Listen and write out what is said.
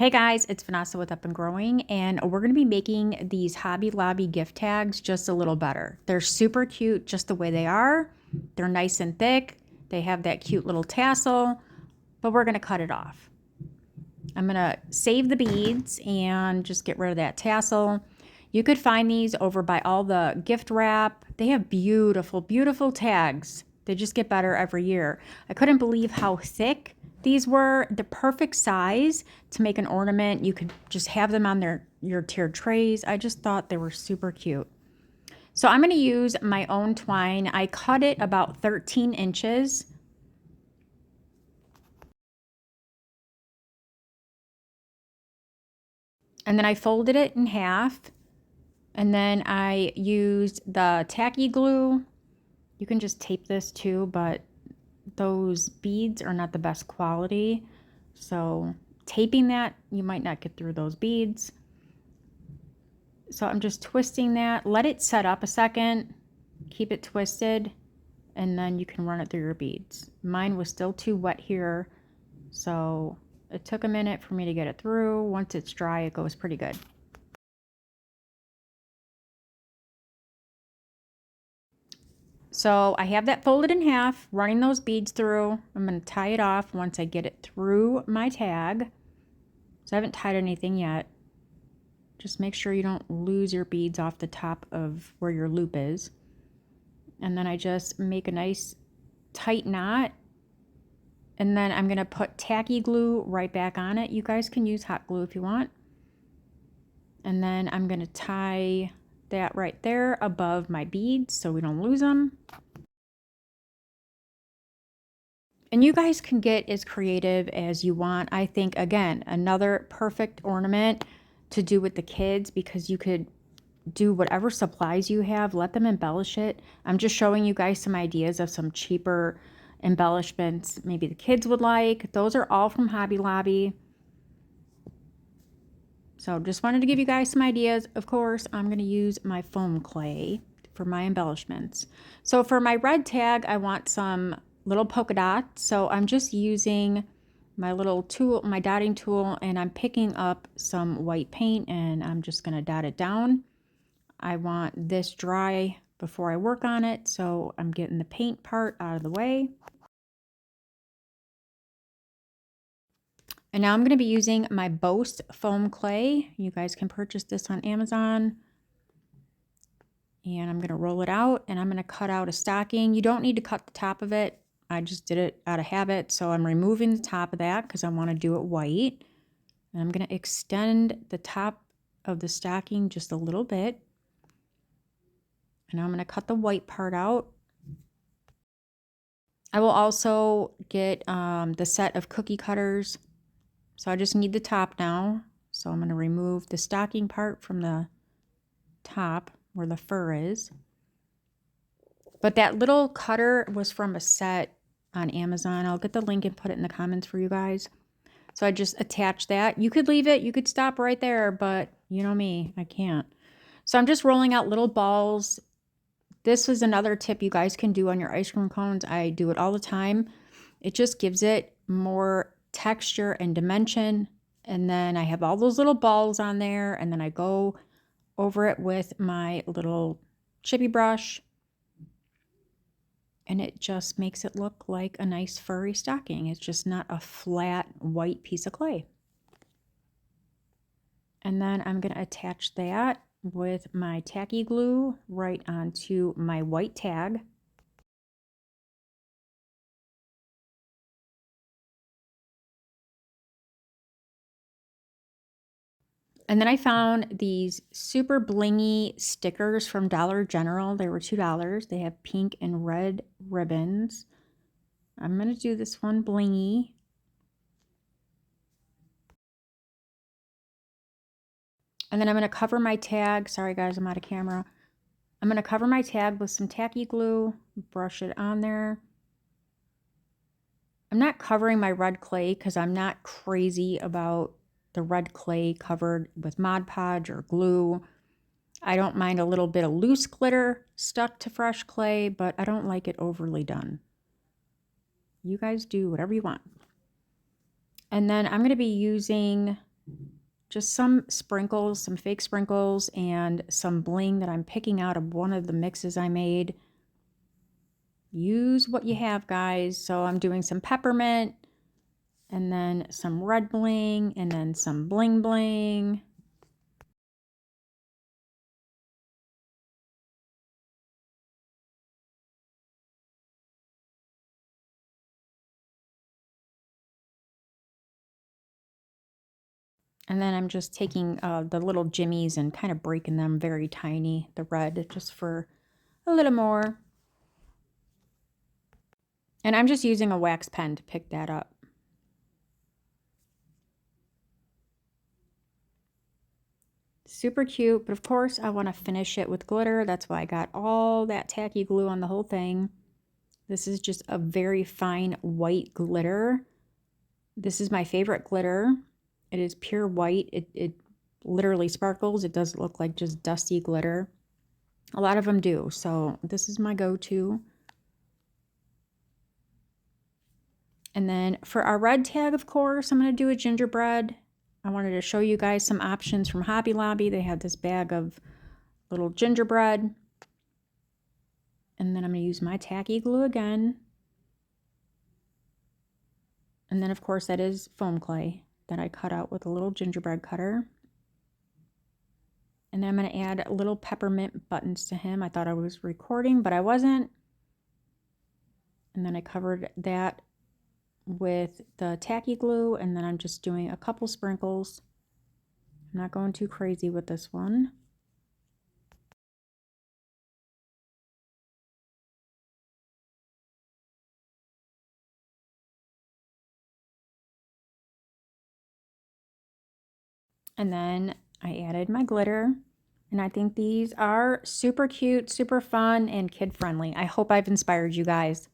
Hey guys, it's Vanessa with Up and Growing, and we're going to be making these Hobby Lobby gift tags just a little better. They're super cute just the way they are. They're nice and thick. They have that cute little tassel, but we're going to cut it off. I'm going to save the beads and just get rid of that tassel. You could find these over by all the gift wrap. They have beautiful, beautiful tags. They just get better every year. I couldn't believe how thick these were. The perfect size to make an ornament. You could just have them on your tiered trays. I just thought they were super cute. So I'm going to use my own twine. I cut it about 13 inches. And then I folded it in half. And then I used the tacky glue. You can just tape this too, but those beads are not the best quality. So taping that, you might not get through those beads. So I'm just twisting that. Let it set up a second. Keep it twisted. And then you can run it through your beads. Mine was still too wet here. So it took a minute for me to get it through. Once it's dry, it goes pretty good. So I have that folded in half, running those beads through. I'm going to tie it off once I get it through my tag. So I haven't tied anything yet. Just make sure you don't lose your beads off the top of where your loop is. And then I just make a nice tight knot. And then I'm going to put tacky glue right back on it. You guys can use hot glue if you want. And then I'm going to tie that right there above my beads so we don't lose them. And you guys can get as creative as you want. I think, again, another perfect ornament to do with the kids, because you could do whatever supplies you have, let them embellish it. I'm just showing you guys some ideas of some cheaper embellishments maybe the kids would like. Those are all from Hobby Lobby. So just wanted to give you guys some ideas. Of course, I'm going to use my foam clay for my embellishments. So for my red tag, I want some little polka dots. So I'm just using my little tool, my dotting tool, and I'm picking up some white paint and I'm just going to dot it down. I want this dry before I work on it, so I'm getting the paint part out of the way. And now I'm going to be using my Boast foam clay. You guys can purchase this on Amazon. And I'm going to roll it out and I'm going to cut out a stocking. You don't need to cut the top of it. I just did it out of habit, so I'm removing the top of that because I want to do it white. And I'm going to extend the top of the stocking just a little bit. And I'm going to cut the white part out. I will also get the set of cookie cutters. So I just need the top now. So I'm going to remove the stocking part from the top where the fur is. But that little cutter was from a set on Amazon. I'll get the link and put it in the comments for you guys. So I just attach that. You could leave it. You could stop right there, but you know me, I can't. So I'm just rolling out little balls. This is another tip you guys can do on your ice cream cones. I do it all the time. It just gives it more texture and dimension. And then I have all those little balls on there. And then I go over it with my little chippy brush. And it just makes it look like a nice furry stocking. It's just not a flat white piece of clay. And then I'm going to attach that with my tacky glue right onto my white tag. And then I found these super blingy stickers from Dollar General. They were $2. They have pink and red ribbons. I'm going to do this one blingy. And then I'm going to cover my tag. Sorry guys, I'm out of camera. I'm going to cover my tag with some tacky glue, brush it on there. I'm not covering my red clay because I'm not crazy about the red clay covered with Mod Podge or glue. I don't mind a little bit of loose glitter stuck to fresh clay, but I don't like it overly done. You guys do whatever you want. And then I'm going to be using just some sprinkles, some fake sprinkles, and some bling that I'm picking out of one of the mixes I made. Use what you have, guys. So I'm doing some peppermint, and then some red bling, and then some bling bling. And then I'm just taking the little jimmies and kind of breaking them very tiny, the red, just for a little more. And I'm just using a wax pen to pick that up. Super cute, but of course I want to finish it with glitter. That's why I got all that tacky glue on the whole thing. This is just a very fine white glitter. This is my favorite glitter. It is pure white. It literally sparkles. It doesn't look like just dusty glitter. A lot of them do, so this is my go-to. And then for our red tag, of course, I'm going to do a gingerbread. I wanted to show you guys some options from Hobby Lobby. They had this bag of little gingerbread. And then I'm going to use my tacky glue again. And then, of course, that is foam clay that I cut out with a little gingerbread cutter. And then I'm going to add little peppermint buttons to him. I thought I was recording, but I wasn't. And then I covered that with the tacky glue, and then I'm just doing a couple sprinkles. I'm not going too crazy with this one. And then I added my glitter, and I think these are super cute, super fun, and kid friendly. I hope I've inspired you guys.